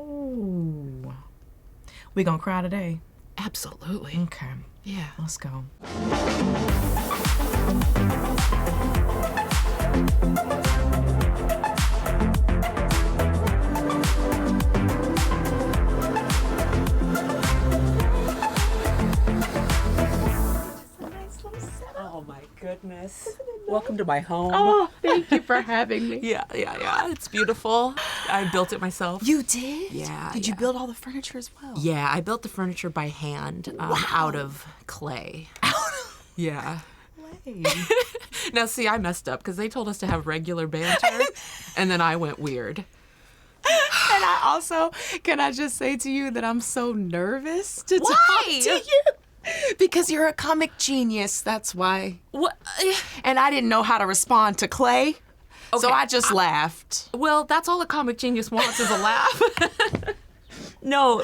Oh. We gonna cry today? Absolutely. Okay. Yeah. Let's go. Oh my goodness. Welcome to my home. Oh, thank you for having me. Yeah. It's beautiful. I built it myself. You did? Yeah. Did you build all the furniture as well? Yeah, I built the furniture by hand out of clay. Yeah. Clay. Now, see, I messed up because they told us to have regular banter, and then I went weird. And I also, can I just say to you that I'm so nervous to talk to you? Because you're a comic genius, that's why. What? And I didn't know how to respond to Clay, so Okay, I just laughed. Well, that's all a comic genius wants is a laugh. No,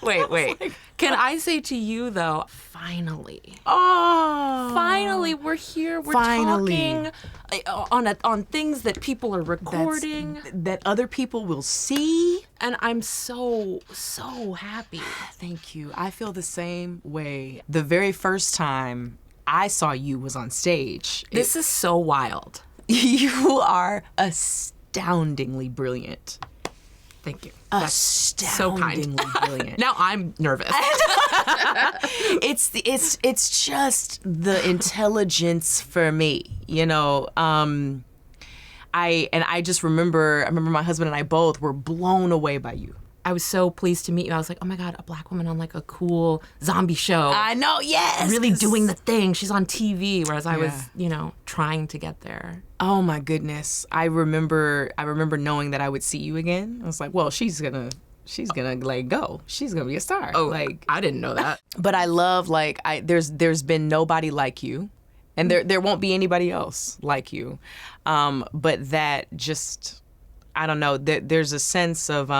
wait. Can I say to you, though, finally. Oh. Finally, we're here. We're talking on things that people are recording. That other people will see. And I'm so happy. Thank you. I feel the same way. The very first time I saw you was on stage. This is so wild. You are astoundingly brilliant. Thank you. Astoundingly brilliant. Now I'm nervous. It's just the intelligence for me, you know. I just remember my husband and I both were blown away by you. I was so pleased to meet you. I was like, oh my God, a black woman on like a cool zombie show. I know, yes. Really doing the thing. She's on TV, whereas I was, trying to get there. Oh my goodness. I remember knowing that I would see you again. I was like, well, she's gonna like go. She's gonna be a star. Oh, like I didn't know that. But I love there's been nobody like you. And there won't be anybody else like you. But that just, I don't know, there's a sense of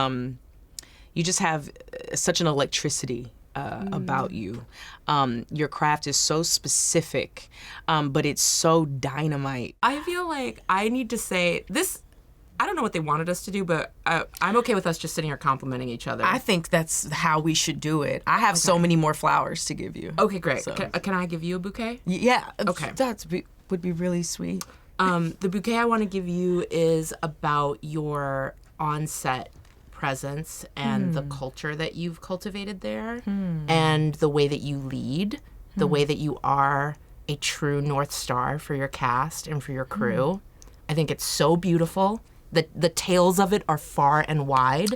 you just have such an electricity about you. Your craft is so specific, but it's so dynamite. I feel like I need to say this. I don't know what they wanted us to do, but I'm okay with us just sitting here complimenting each other. I think that's how we should do it. I have so many more flowers to give you. Okay, great. So. Can I give you a bouquet? Yeah. Okay. Would be really sweet. The bouquet I want to give you is about your on-set presence and the culture that you've cultivated there and the way that you lead, the way that you are a true North Star for your cast and for your crew. I think it's so beautiful. The tales of it are far and wide.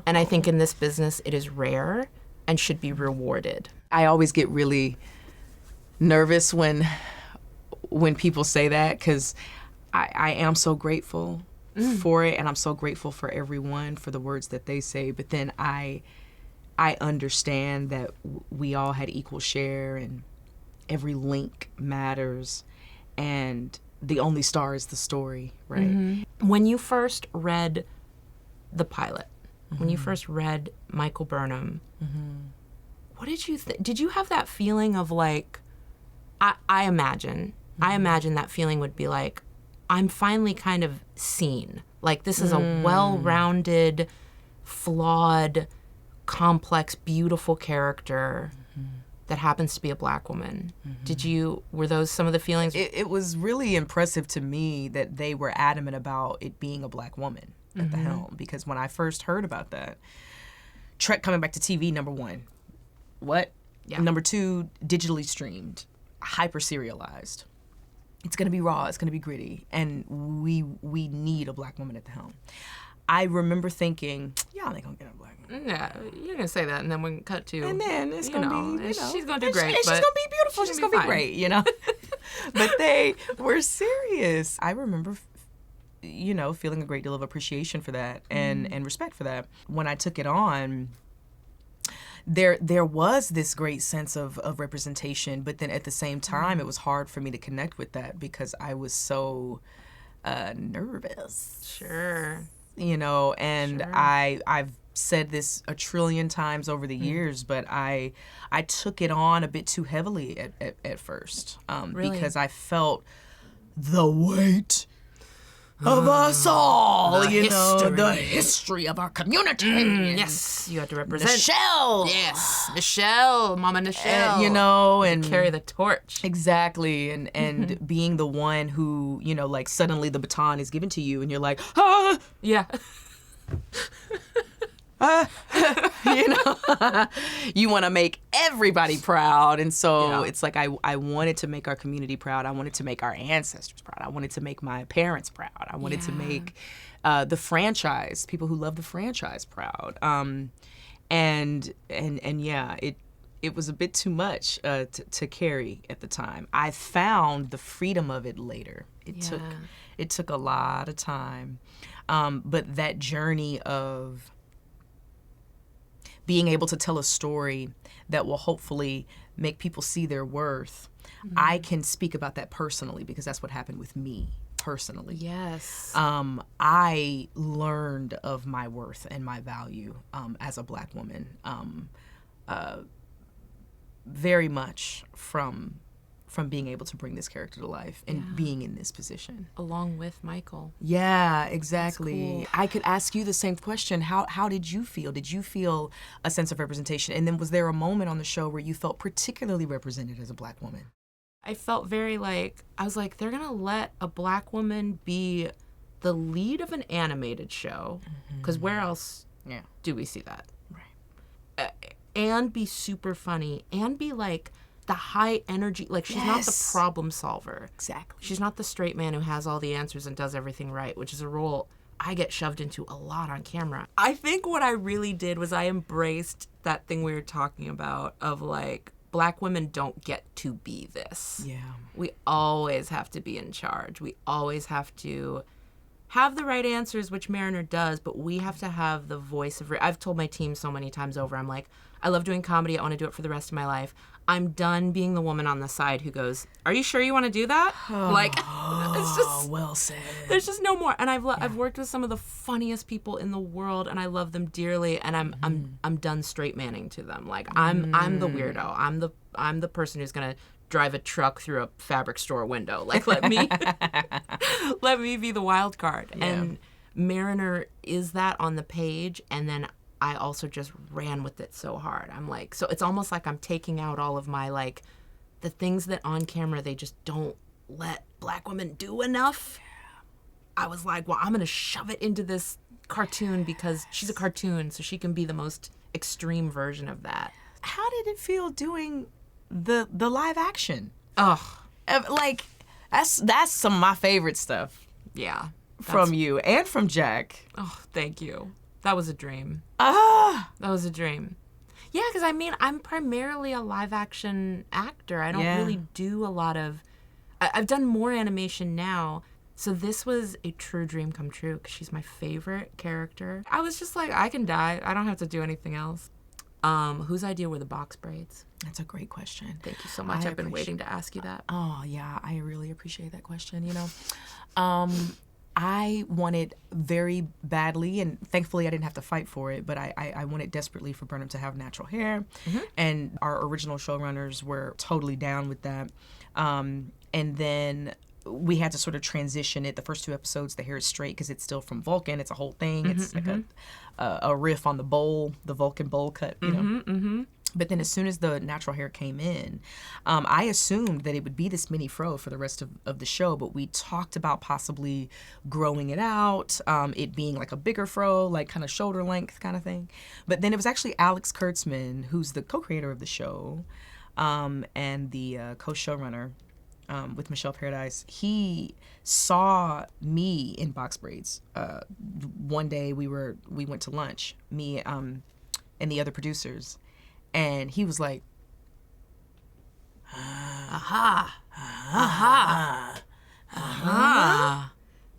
And I think in this business it is rare and should be rewarded. I always get really nervous when people say that because I am so grateful for it, and I'm so grateful for everyone for the words that they say. But then I understand that we all had equal share, and every link matters, and the only star is the story, right? When you first read the pilot, when you first read Michael Burnham, what did you think? Did you have that feeling of like, I imagine that feeling would be like, I'm finally kind of seen. Like, this is a well-rounded, flawed, complex, beautiful character that happens to be a black woman. Were those some of the feelings? It was really impressive to me that they were adamant about it being a black woman at the helm, because when I first heard about that, Trek coming back to TV, number one. What? Yeah. Number two, digitally streamed, hyper serialized. It's going to be raw, it's going to be gritty, and we need a black woman at the helm. I remember thinking, y'all ain't going to get a black woman. Yeah, you're going to say that, and then we can cut to, and then it's going to be, she's going to do great. She's going to be beautiful, she's going to be great, you know? But they were serious. I remember, feeling a great deal of appreciation for that and respect for that. When I took it on, there was this great sense of representation, but then at the same time, it was hard for me to connect with that because I was so nervous. Sure. And sure. I've said this a trillion times over the years, but I took it on a bit too heavily at first, really? Because I felt the weight of us all, the history. history of our community. Yes, you have to represent. Nichelle. Yes, Nichelle, Mama Nichelle. And carry the torch. Exactly, and being the one who, like suddenly the baton is given to you, and you're like, ah, Yeah. You want to make everybody proud, and so Yeah. it's like I wanted to make our community proud. I wanted to make our ancestors proud. I wanted to make my parents proud. I wanted to make the franchise, people who love the franchise, proud. And yeah, it was a bit too much to carry at the time. I found the freedom of it later. It took a lot of time, but that journey of being able to tell a story that will hopefully make people see their worth. I can speak about that personally because that's what happened with me personally. Yes. I learned of my worth and my value as a Black woman very much from being able to bring this character to life and being in this position. Along with Michael. Yeah, exactly. Cool. I could ask you the same question. How did you feel? Did you feel a sense of representation? And then was there a moment on the show where you felt particularly represented as a Black woman? I felt very I was like, they're going to let a Black woman be the lead of an animated show. Because where else do we see that? Right. And be super funny and be the high energy, she's not the problem solver. Exactly. She's not the straight man who has all the answers and does everything right, which is a role I get shoved into a lot on camera. I think what I really did was I embraced that thing we were talking about of Black women don't get to be this. Yeah. We always have to be in charge. We always have to have the right answers, which Mariner does, but we have to have the voice of... I've told my team so many times over, I'm like, I love doing comedy. I want to do it for the rest of my life. I'm done being the woman on the side who goes, are you sure you want to do that? It's just... well said. There's just no more. And I've worked with some of the funniest people in the world, and I love them dearly, and I'm done straight manning to them. I'm the weirdo. I'm the person who's going to drive a truck through a fabric store window. Let me be the wild card. Yeah. And Mariner is that on the page, and then I also just ran with it so hard. I'm so it's almost like I'm taking out all of my the things that on camera they just don't let Black women do enough. I was like, well, I'm going to shove it into this cartoon because she's a cartoon, so she can be the most extreme version of that. How did it feel doing the live action? Ugh. That's some of my favorite stuff. Yeah. From you and from Jack. Oh, thank you. That was a dream. That was a dream. Yeah, because I'm primarily a live action actor. I don't really do a lot of... I've done more animation now, so this was a true dream come true because she's my favorite character. I was just like, I can die. I don't have to do anything else. Whose idea were the box braids? That's a great question. Thank you so much. I've been waiting to ask you that. Oh, yeah. I really appreciate that question, I wanted very badly, and thankfully I didn't have to fight for it, but I wanted desperately for Burnham to have natural hair, and our original showrunners were totally down with that. And then we had to sort of transition it. The first 2 episodes, the hair is straight because it's still from Vulcan. It's a whole thing. It's a riff on the Vulcan bowl cut, you know. But then as soon as the natural hair came in, I assumed that it would be this mini fro for the rest of the show, but we talked about possibly growing it out, it being a bigger fro, kind of shoulder length kind of thing. But then it was actually Alex Kurtzman, who's the co-creator of the show and the co-showrunner with Michelle Paradise. He saw me in box braids. One day we went to lunch, me and the other producers. And he was like, aha, aha, aha.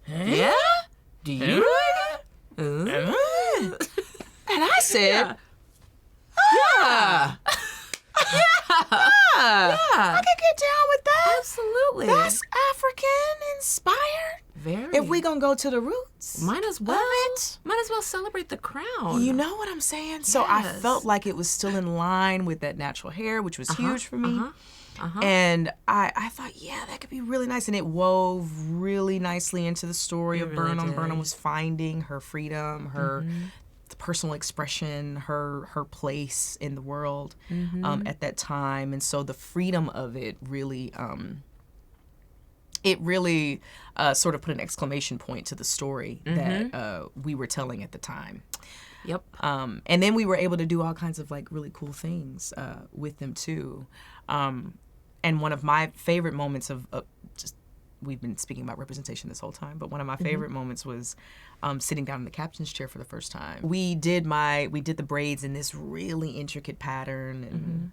Yeah? Do you? And I said, yeah. I can get down with that. Absolutely. That's African inspired. Very. If we gonna go to the roots, might as well celebrate the crown. You know what I'm saying? So I felt like it was still in line with that natural hair, which was huge for me. And I thought, yeah, that could be really nice. And it wove really nicely into the story of really Burnham. did. Burnham was finding her freedom, her personal expression, her place in the world at that time. And so the freedom of it really sort of put an exclamation point to the story that we were telling at the time. Yep. And then we were able to do all kinds of like really cool things with them too. And one of my favorite moments of just, we've been speaking about representation this whole time, but one of my favorite moments was sitting down in the captain's chair for the first time. We did the braids in this really intricate pattern,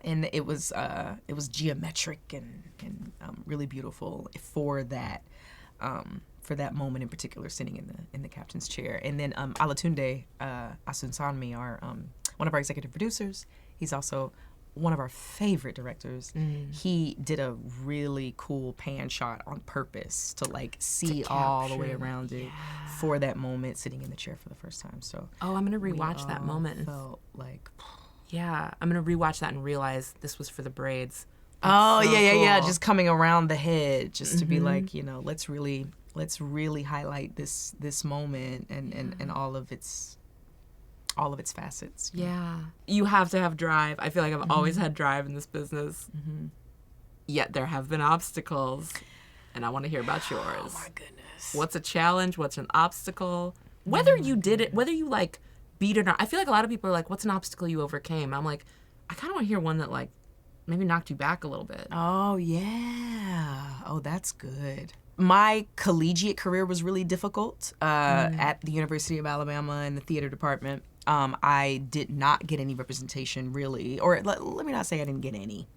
and it was geometric and really beautiful for that moment in particular, sitting in the captain's chair. And then Alatunde Asunsanmi, one of our executive producers, he's also one of our favorite directors. He did a really cool pan shot on purpose to like see all the way around it for that moment, sitting in the chair for the first time. So I'm gonna rewatch that moment. Felt like, yeah, I'm gonna rewatch that and realize this was for the braids. That's so yeah, cool. just coming around the head, just to be like, let's really highlight this moment and all of its facets. Yeah. You have to have drive. I feel like I've always had drive in this business. Yet there have been obstacles, and I want to hear about yours. Oh my goodness. What's a challenge? What's an obstacle? Whether you did it, whether you like beat it or not. I feel like a lot of people are like, what's an obstacle you overcame? I'm like, I kind of want to hear one that like maybe knocked you back a little bit. Oh, yeah. Oh, that's good. My collegiate career was really difficult at the University of Alabama in the theater department. I did not get any representation, really. Or let me not say I didn't get any.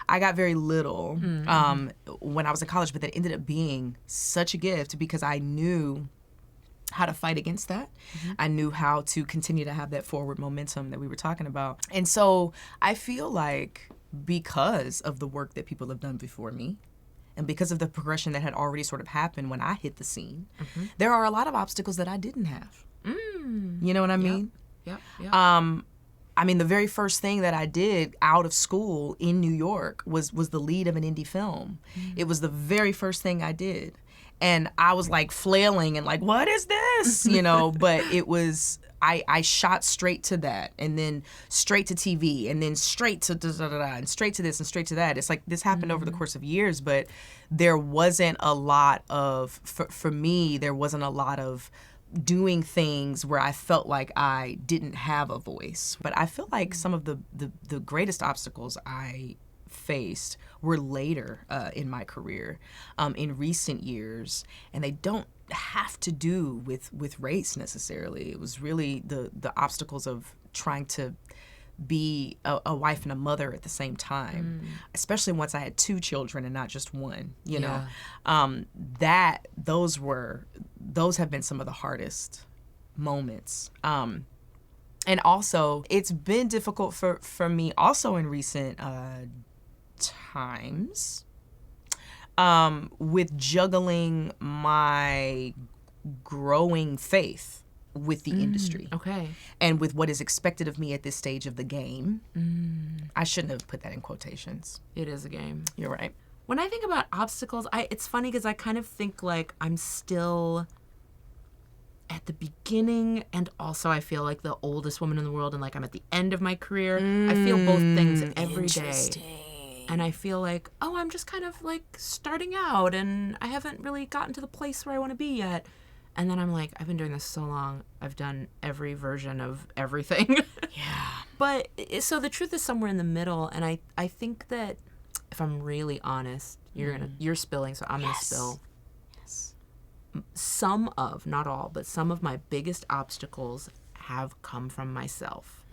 I got very little when I was in college, but that ended up being such a gift because I knew how to fight against that. I knew how to continue to have that forward momentum that we were talking about. And so I feel like because of the work that people have done before me, and because of the progression that had already sort of happened when I hit the scene, there are a lot of obstacles that I didn't have. You know what I mean? Yep. I mean, the very first thing that I did out of school in New York was the lead of an indie film. It was the very first thing I did. And I was like flailing and like, what is this? But it was, I shot straight to that, and then straight to TV, and then straight to da-da-da-da, and straight to this and straight to that. It's like this happened over the course of years, but there wasn't a lot of, for me, there wasn't a lot of doing things where I felt like I didn't have a voice. But I feel like some of the greatest obstacles I faced were later in my career, in recent years, and they don't have to do with race necessarily. It was really the obstacles of trying to be a wife and a mother at the same time, especially once I had 2 children and not just one, you know. Those have been some of the hardest moments. And also, it's been difficult for me also in recent times with juggling my growing faith with the industry. Okay. And with what is expected of me at this stage of the game. I shouldn't have put that in quotations. It is a game. You're right. When I think about obstacles, it's funny because I kind of think like I'm still at the beginning, and also I feel like the oldest woman in the world, and like I'm at the end of my career. I feel both things every day. And I feel like, oh, I'm just kind of like starting out, and I haven't really gotten to the place where I want to be yet. And then I'm like, I've been doing this so long. I've done every version of everything. Yeah. But so the truth is somewhere in the middle, and I think that if I'm really honest, you're spilling, so I'm gonna spill. Yes. Some of, not all, but some of my biggest obstacles have come from myself.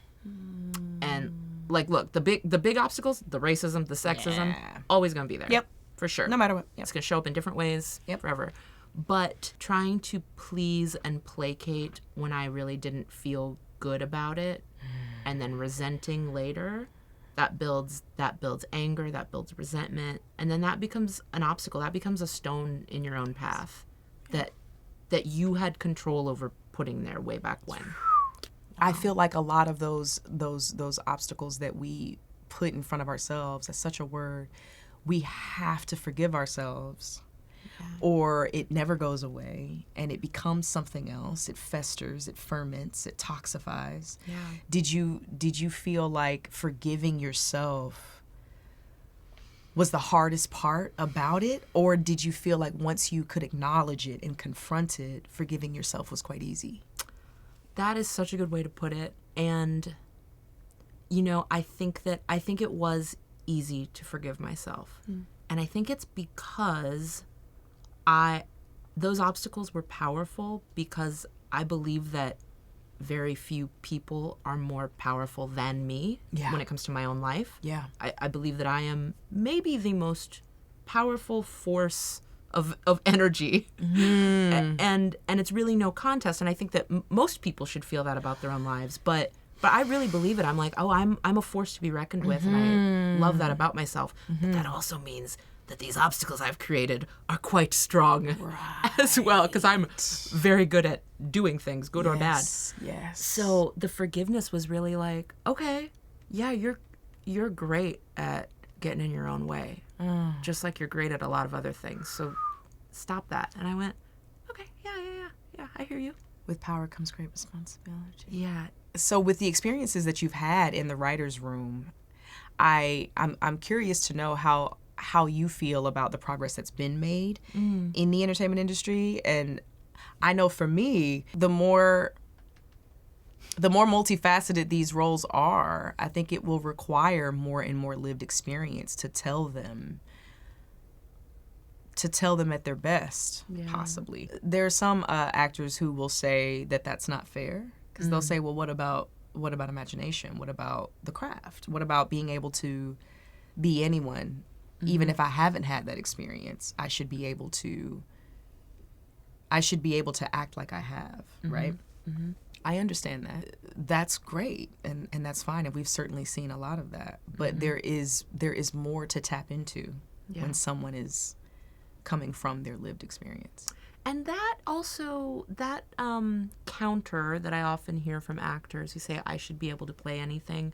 And like, look, the big obstacles, the racism, the sexism, always gonna be there. Yep. For sure. No matter what. It's gonna show up in different ways forever. But trying to please and placate when I really didn't feel good about it, and then resenting later, that builds anger, that builds resentment, and then that becomes an obstacle. That becomes a stone in your own path that you had control over putting there way back when. I feel like a lot of those obstacles that we put in front of ourselves. That's such a word. We have to forgive ourselves, or it never goes away and it becomes something else. It festers, it ferments, it toxifies. Yeah. Did you feel like forgiving yourself was the hardest part about it, or did you feel like once you could acknowledge it and confront it, forgiving yourself was quite easy? That is such a good way to put it. And, you know, I think it was easy to forgive myself. And I think it's because those obstacles were powerful, because I believe that very few people are more powerful than me when it comes to my own life. Yeah. I believe that I am maybe the most powerful force of energy. And it's really no contest. And I think that most people should feel that about their own lives. But I really believe it. I'm like, oh, I'm a force to be reckoned with. And I love that about myself. But that also means that these obstacles I've created are quite strong as well, because I'm very good at doing things, good or bad. Yes. So the forgiveness was really like, okay, yeah, you're great at getting in your own way, just like you're great at a lot of other things. So stop that. And I went, okay, yeah, I hear you. With power comes great responsibility. Yeah. So with the experiences that you've had in the writer's room, I'm curious to know how you feel about the progress that's been made in the entertainment industry. And I know for me, the more multifaceted these roles are, I think it will require more and more lived experience to tell them at their best, possibly. There are some actors who will say that that's not fair, because they'll say, well, what about imagination? What about the craft? What about being able to be anyone? Even if I haven't had that experience, I should be able to act like I have, right? I understand that. That's great, and that's fine, and we've certainly seen a lot of that. But there is more to tap into when someone is coming from their lived experience. And that also, that counter that I often hear from actors who say, I should be able to play anything,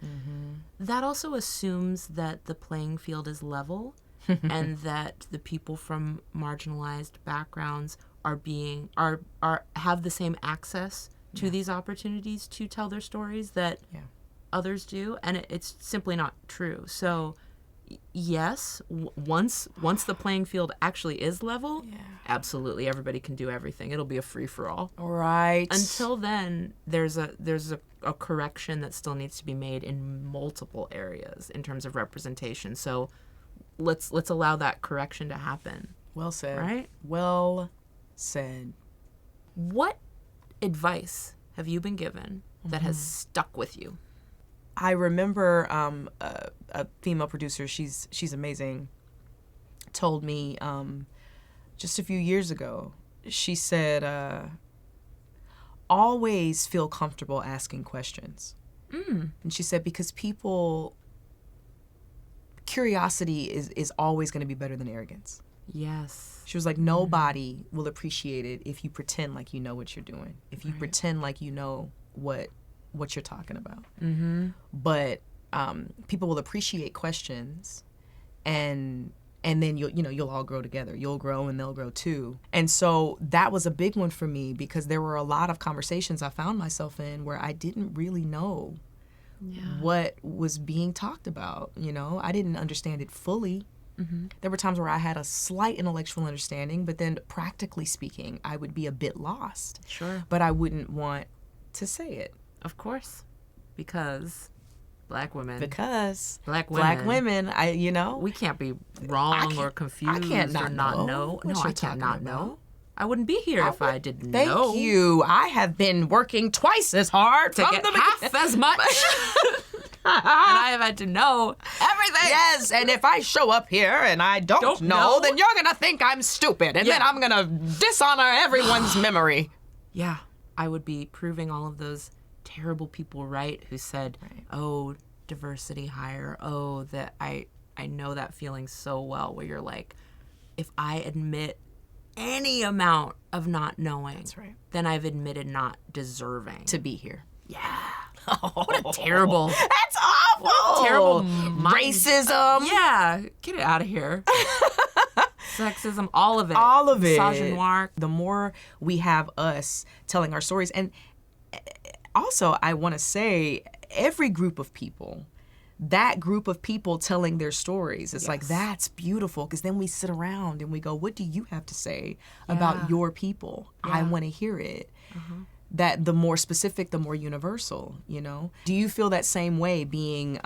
that also assumes that the playing field is level and that the people from marginalized backgrounds have the same access to these opportunities to tell their stories that others do. And it's simply not true. So yes, once the playing field actually is level, absolutely everybody can do everything. It'll be a free-for-all. Right. Until then, there's a correction that still needs to be made in multiple areas in terms of representation. So let's allow that correction to happen. Well said. Right? Well said. What advice have you been given that has stuck with you? I remember a female producer, she's amazing, told me just a few years ago, she said, always feel comfortable asking questions. And she said, because curiosity is always going to be better than arrogance. Yes. She was like, nobody will appreciate it if you pretend like you know what you're doing, if you pretend like you know what you're talking about. But people will appreciate questions, and then you'll all grow together. You'll grow and they'll grow too. And so that was a big one for me, because there were a lot of conversations I found myself in where I didn't really know what was being talked about. I didn't understand it fully. There were times where I had a slight intellectual understanding, but then practically speaking, I would be a bit lost. Sure. But I wouldn't want to say it. Of course, because black women. Because black women, we can't be wrong or confused. I can't or not know. No, I can't not know. I wouldn't be here if I didn't know. Thank you. I have been working twice as hard to get half as much. And I have had to know everything. Yes, and if I show up here and I don't know, then you're going to think I'm stupid. And then I'm going to dishonor everyone's memory. Yeah, I would be proving all of those terrible people right who said, oh, diversity hire. Oh, that I know that feeling so well, where you're like, if I admit any amount of not knowing, then I've admitted not deserving to be here. Yeah. What a terrible. That's awful. terrible racism. Yeah, get it out of here. Sexism, all of it. All of it. Misogynoir. The more we have us telling our stories, and also I want to say every group of people, that group of people telling their stories, it's like, that's beautiful, because then we sit around and we go, what do you have to say about your people? I want to hear it. That the more specific, the more universal, you know? Do you feel that same way being,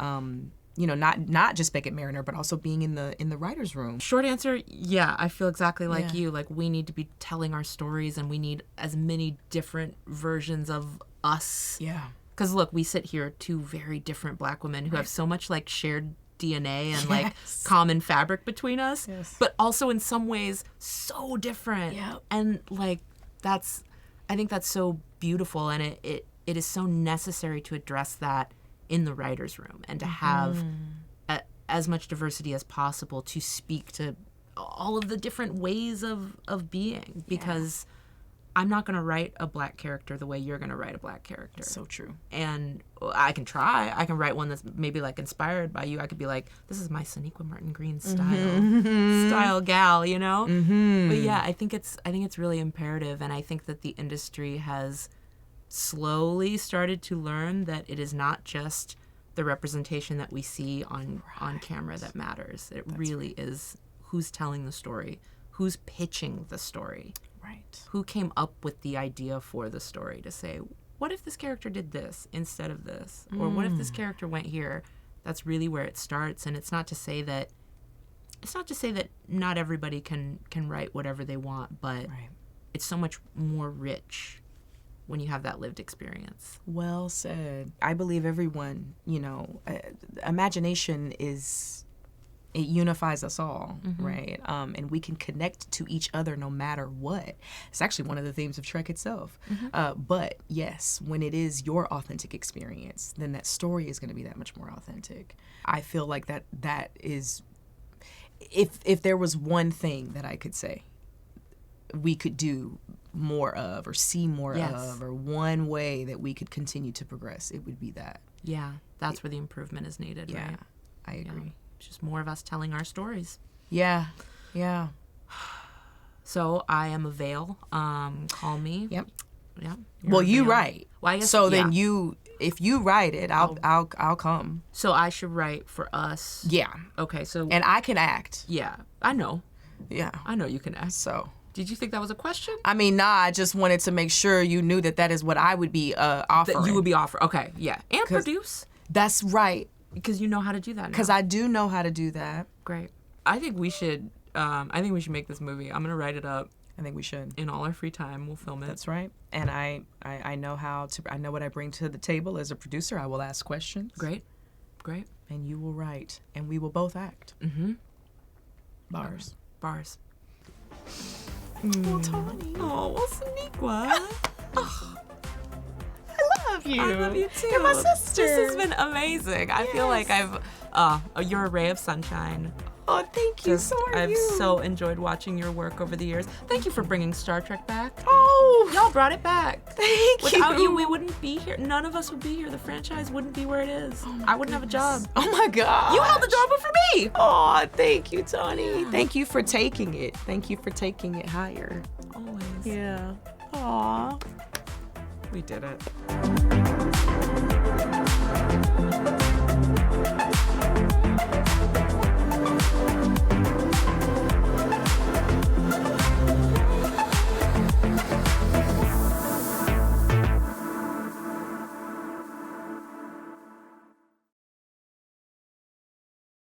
you know, not just Beckett Mariner, but also being in the writer's room? Short answer, yeah, I feel exactly like you. Like, we need to be telling our stories, and we need as many different versions of us. Yeah. Because look, we sit here, two very different Black women who have so much like shared DNA and like common fabric between us, but also in some ways so different. And like, I think that's so beautiful, and it is so necessary to address that in the writer's room, and to have as much diversity as possible to speak to all of the different ways of being, because I'm not going to write a Black character the way you're going to write a Black character. So true. And I can try. I can write one that's maybe like inspired by you. I could be like, this is my Sonequa Martin Green style gal, you know? But yeah, I think it's really imperative, and I think that the industry has slowly started to learn that it is not just the representation that we see on camera that matters. It really is who's telling the story, who's pitching the story. Right. Who came up with the idea for the story to say, what if this character did this instead of this? Or what if this character went here? That's really where it starts. And it's not to say that not everybody can write whatever they want, but it's so much more rich when you have that lived experience. Well said. I believe everyone, you know, imagination it unifies us all, right? And we can connect to each other no matter what. It's actually one of the themes of Trek itself. But yes, when it is your authentic experience, then that story is going to be that much more authentic. I feel like that is, if there was one thing that I could say we could do more of, or see more of, or one way that we could continue to progress, it would be that. Yeah, that's where the improvement is needed, right? I agree. Yeah. It's just more of us telling our stories. Yeah. So I am a Veil. Call me. Yep. Yeah. Well, you write. Well, I guess, so then if you write it, I'll come. So I should write for us. Yeah. Okay. So. And I can act. Yeah, I know. Yeah. I know you can act. So. Did you think that was a question? I mean, nah. I just wanted to make sure you knew that is what I would be offering. That you would be offering. Okay. Yeah. And produce. That's right. Because you know how to do that now. Because I do know how to do that. Great. I think we should make this movie. I'm gonna write it up. I think we should. In all our free time, we'll film it. That's right. And I know I know what I bring to the table as a producer. I will ask questions. Great. And you will write, and we will both act. Bars. Oh, Tawny. Oh, well, Sonequa. I love you. I love you too. You're my sister. This has been amazing. I feel like you're a ray of sunshine. Oh, thank you. I've so enjoyed watching your work over the years. Thank you for bringing Star Trek back. Oh, y'all brought it back. Thank you. Without you, we wouldn't be here. None of us would be here. The franchise wouldn't be where it is. I wouldn't have a job. Oh my God. You held the door but for me. Oh, thank you, Tawny. Yeah. Thank you for taking it. Thank you for taking it higher. Always. Yeah. Aw. We did it.